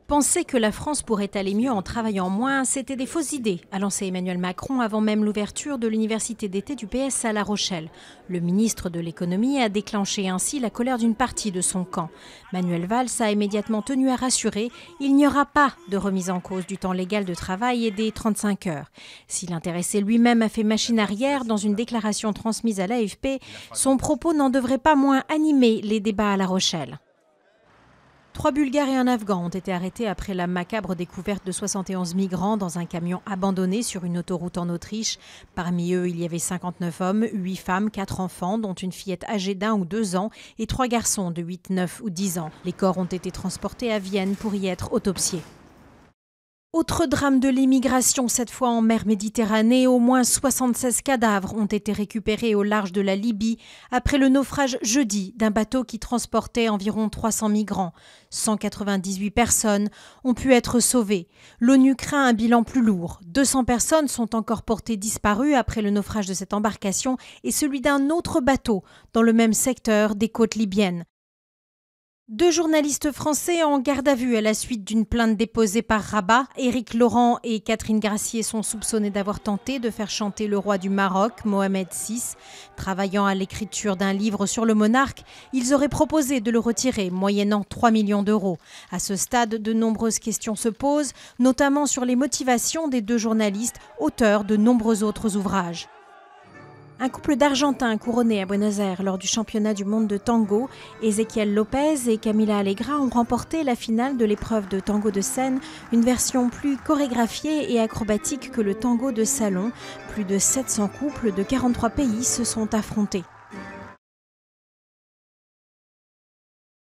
Penser que la France pourrait aller mieux en travaillant moins, c'était des fausses idées, a lancé Emmanuel Macron avant même l'ouverture de l'université d'été du PS à La Rochelle. Le ministre de l'économie a déclenché ainsi la colère d'une partie de son camp. Manuel Valls a immédiatement tenu à rassurer, il n'y aura pas de remise en cause du temps légal de travail et des 35 heures. Si l'intéressé lui-même a fait machine arrière dans une déclaration transmise à l'AFP, son propos n'en devrait pas moins animer les débats à La Rochelle. 3 Bulgares et un Afghan ont été arrêtés après la macabre découverte de 71 migrants dans un camion abandonné sur une autoroute en Autriche. Parmi eux, il y avait 59 hommes, 8 femmes, 4 enfants, dont une fillette âgée d'1 ou 2 ans et 3 garçons de 8, 9 ou 10 ans. Les corps ont été transportés à Vienne pour y être autopsiés. Autre drame de l'immigration, cette fois en mer Méditerranée, au moins 76 cadavres ont été récupérés au large de la Libye après le naufrage jeudi d'un bateau qui transportait environ 300 migrants. 198 personnes ont pu être sauvées. L'ONU craint un bilan plus lourd. 200 personnes sont encore portées disparues après le naufrage de cette embarcation et celui d'un autre bateau dans le même secteur des côtes libyennes. 2 journalistes français en garde à vue à la suite d'une plainte déposée par Rabat. Éric Laurent et Catherine Gracier sont soupçonnés d'avoir tenté de faire chanter le roi du Maroc, Mohamed VI. Travaillant à l'écriture d'un livre sur le monarque, ils auraient proposé de le retirer, moyennant 3 millions d'euros. À ce stade, de nombreuses questions se posent, notamment sur les motivations des 2 journalistes, auteurs de nombreux autres ouvrages. Un couple d'Argentins couronné à Buenos Aires lors du championnat du monde de tango, Ezequiel Lopez et Camila Alegra ont remporté la finale de l'épreuve de tango de scène, une version plus chorégraphiée et acrobatique que le tango de salon. Plus de 700 couples de 43 pays se sont affrontés.